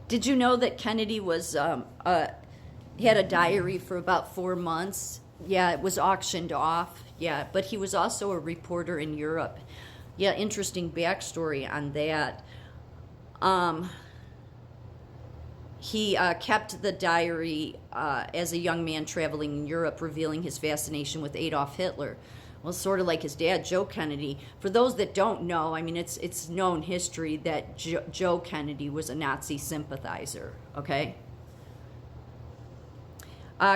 Did you know that Kennedy was he had a diary for about 4 months? Yeah, it was auctioned off. Yeah, but he was also a reporter in Europe. Yeah, interesting backstory on that. Um, he kept the diary as a young man traveling in Europe, revealing his fascination with Adolf Hitler. Well, sort of like his dad, Joe Kennedy. For those that don't know, I mean, it's known history that Joe Kennedy was a Nazi sympathizer.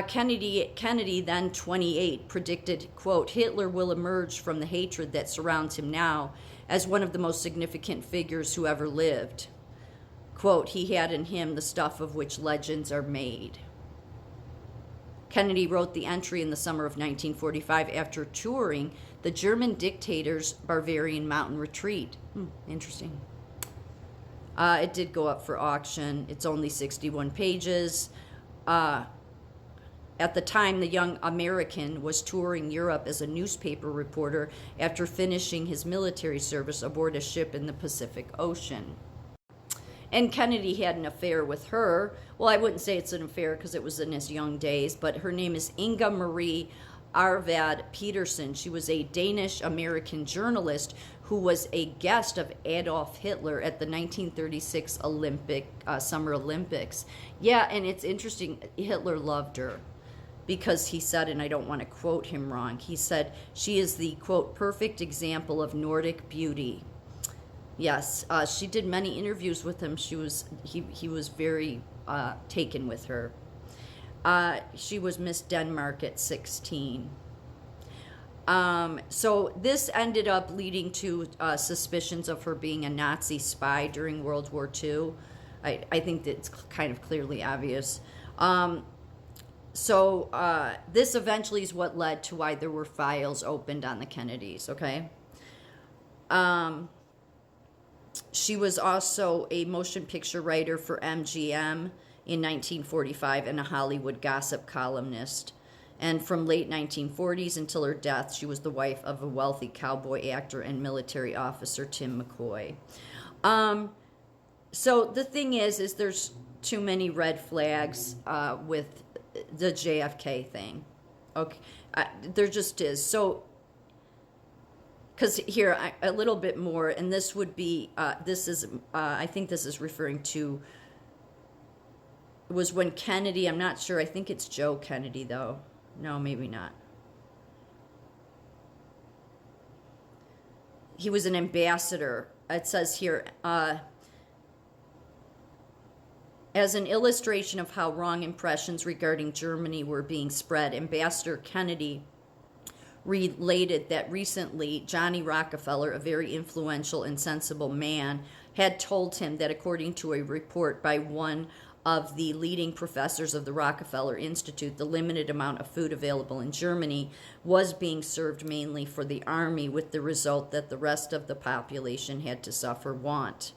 Kennedy, then 28, predicted, quote, Hitler will emerge from the hatred that surrounds him now as one of the most significant figures who ever lived. Quote, he had in him the stuff of which legends are made. Kennedy wrote the entry in the summer of 1945 after touring the German dictator's Bavarian mountain retreat. Interesting. It did go up for auction. It's only 61 pages. At the time, the young American was touring Europe as a newspaper reporter after finishing his military service aboard a ship in the Pacific Ocean. And Kennedy had an affair with her. Well, I wouldn't say it's an affair because it was in his young days, but her name is Inga Marie Arvad Peterson. She was a Danish-American journalist who was a guest of Adolf Hitler at the 1936 Summer Olympics. Yeah, and it's interesting, Hitler loved her because he said, and I don't want to quote him wrong, he said, she is the, quote, perfect example of Nordic beauty. Yes, she did many interviews with him. He was very taken with her. She was Miss Denmark at 16. So this ended up leading to suspicions of her being a Nazi spy during World War II. I think that's kind of clearly obvious. So this eventually is what led to why there were files opened on the Kennedys, okay? She was also a motion picture writer for MGM in 1945 and a Hollywood gossip columnist. And from late 1940s until her death, she was the wife of a wealthy cowboy actor and military officer, Tim McCoy. So the thing is there's too many red flags with the JFK thing. Okay, there just is. So, because here a little bit more, and this would be I think this is referring to was when Kennedy. I'm not sure. I think it's Joe Kennedy though. No, maybe not. He was an ambassador. It says here. As an illustration of how wrong impressions regarding Germany were being spread, Ambassador Kennedy related that recently Johnny Rockefeller, a very influential and sensible man, had told him that according to a report by one of the leading professors of the Rockefeller Institute, the limited amount of food available in Germany was being served mainly for the army, with the result that the rest of the population had to suffer want.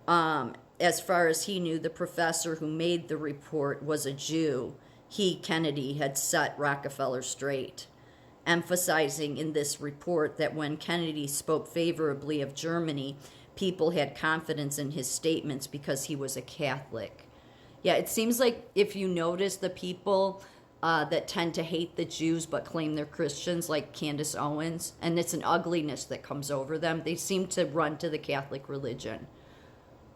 As far as he knew, the professor who made the report was a Jew. He, Kennedy, had set Rockefeller straight, emphasizing in this report that when Kennedy spoke favorably of Germany, people had confidence in his statements because he was a Catholic. Yeah, it seems like if you notice the people that tend to hate the Jews but claim they're Christians, like Candace Owens, and it's an ugliness that comes over them, they seem to run to the Catholic religion.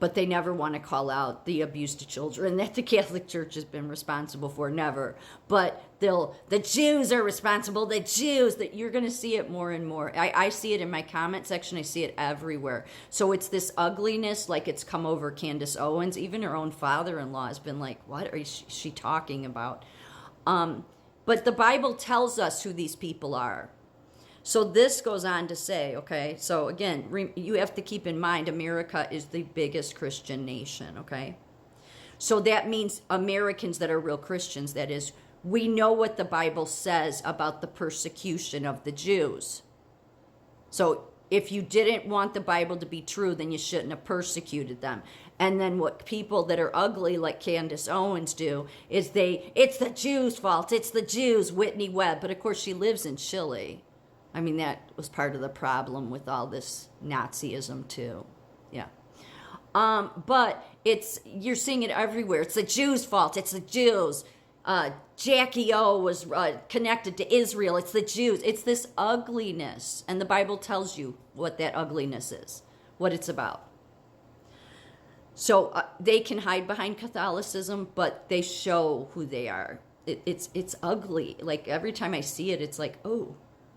But they never want to call out the abuse to children that the Catholic Church has been responsible for, never. But the Jews are responsible, the Jews, that you're going to see it more and more. I see it in my comment section, I see it everywhere. So it's this ugliness, like it's come over Candace Owens. Even her own father-in-law has been like, what is she talking about? But the Bible tells us who these people are. So this goes on to say, okay, so again, you have to keep in mind America is the biggest Christian nation, okay? So that means Americans that are real Christians, that is, we know what the Bible says about the persecution of the Jews. So if you didn't want the Bible to be true, then you shouldn't have persecuted them. And then what people that are ugly like Candace Owens do is it's the Jews' fault, it's the Jews, Whitney Webb. But of course she lives in Chile. I mean, that was part of the problem with all this Nazism, too. Yeah. But you're seeing it everywhere. It's the Jews' fault. It's the Jews. Jackie O was connected to Israel. It's the Jews. It's this ugliness. And the Bible tells you what that ugliness is, what it's about. So they can hide behind Catholicism, but they show who they are. It's ugly. Like every time I see it, it's like, oh,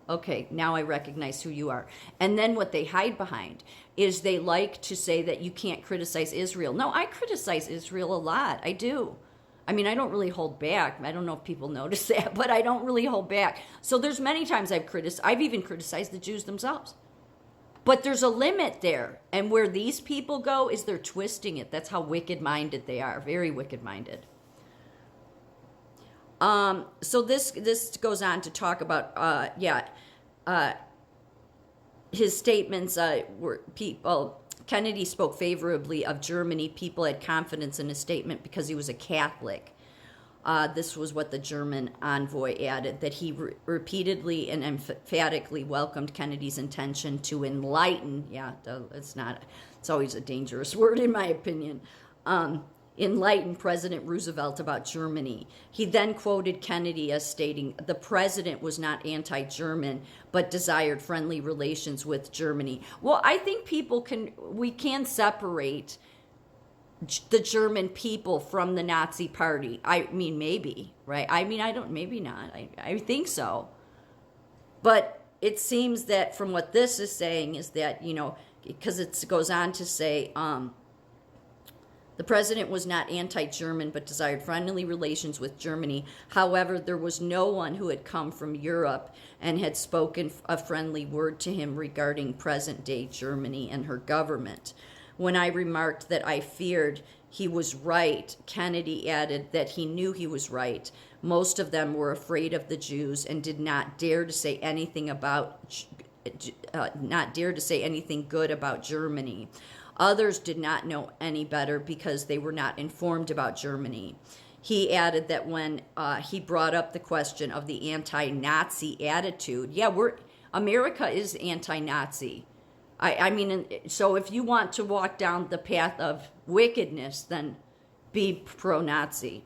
okay, now I recognize who you are. And then what they hide behind is they like to say that you can't criticize Israel. No, I criticize Israel a lot. I do. I mean, I don't really hold back. I don't know if people notice that, but I don't really hold back. So there's many times I've even criticized the Jews themselves. But there's a limit there. And where these people go is they're twisting it. That's how wicked-minded they are. Very wicked-minded. So this goes on to talk about, his statements were people. Kennedy spoke favorably of Germany. People had confidence in his statement because he was a Catholic. This was what the German envoy added, that he repeatedly and emphatically welcomed Kennedy's intention to enlighten. Yeah, it's always a dangerous word in my opinion. Enlighten President Roosevelt about Germany. He then quoted Kennedy as stating, the president was not anti-German, but desired friendly relations with Germany. Well, I think we can separate the German people from the Nazi party. I mean, maybe, right? I mean, maybe not. I think so. But it seems that from what this is saying is that, because it goes on to say, the president was not anti-German, but desired friendly relations with Germany. However, there was no one who had come from Europe and had spoken a friendly word to him regarding present-day Germany and her government. When I remarked that I feared he was right, Kennedy added that he knew he was right. Most of them were afraid of the Jews and did not dare to say anything good about Germany. Others did not know any better because they were not informed about Germany. He added that when he brought up the question of the anti-Nazi attitude, America is anti-Nazi. I mean, so if you want to walk down the path of wickedness, then be pro-Nazi.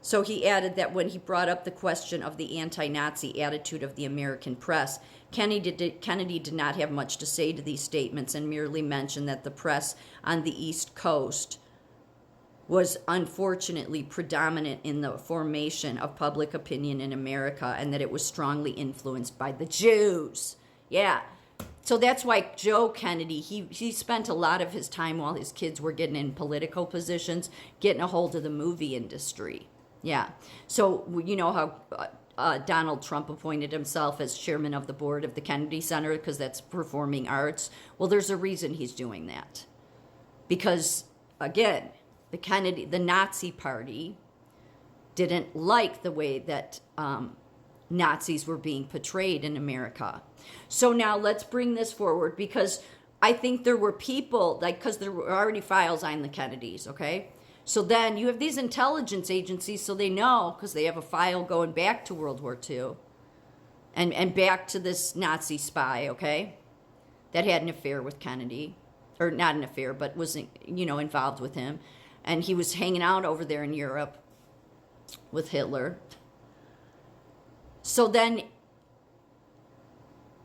So he added that when he brought up the question of the anti-Nazi attitude of the American press, Kennedy did not have much to say to these statements and merely mentioned that the press on the East Coast was unfortunately predominant in the formation of public opinion in America and that it was strongly influenced by the Jews. Yeah. So that's why Joe Kennedy, he spent a lot of his time while his kids were getting in political positions, getting a hold of the movie industry. Yeah. So you know how Donald Trump appointed himself as chairman of the board of the Kennedy Center because that's performing arts. Well, there's a reason he's doing that. Because, again, the Nazi Party didn't like the way that Nazis were being portrayed in America. So now let's bring this forward because I think there were people, because there were already files on the Kennedys, okay? So then you have these intelligence agencies, so they know, because they have a file going back to World War II and back to this Nazi spy, okay, that had an affair with Kennedy. Or not an affair, but was, involved with him. And he was hanging out over there in Europe with Hitler. So then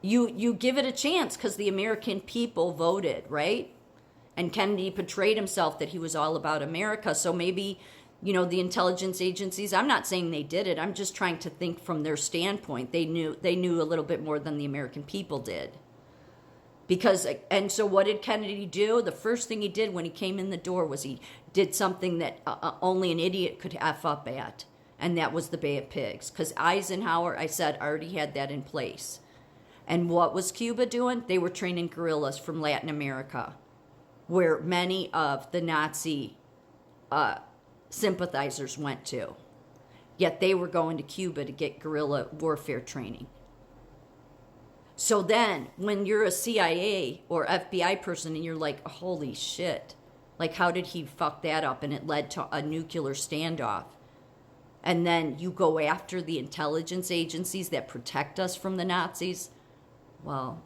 you give it a chance because the American people voted, right? And Kennedy portrayed himself that he was all about America. So maybe, the intelligence agencies, I'm not saying they did it. I'm just trying to think from their standpoint. They knew a little bit more than the American people did. And so what did Kennedy do? The first thing he did when he came in the door was he did something that only an idiot could F up at. And that was the Bay of Pigs. Because Eisenhower, I said, already had that in place. And what was Cuba doing? They were training guerrillas from Latin America, where many of the Nazi sympathizers went to. Yet they were going to Cuba to get guerrilla warfare training. So then, when you're a CIA or FBI person and you're like, holy shit, like how did he fuck that up? And it led to a nuclear standoff. And then you go after the intelligence agencies that protect us from the Nazis. Well,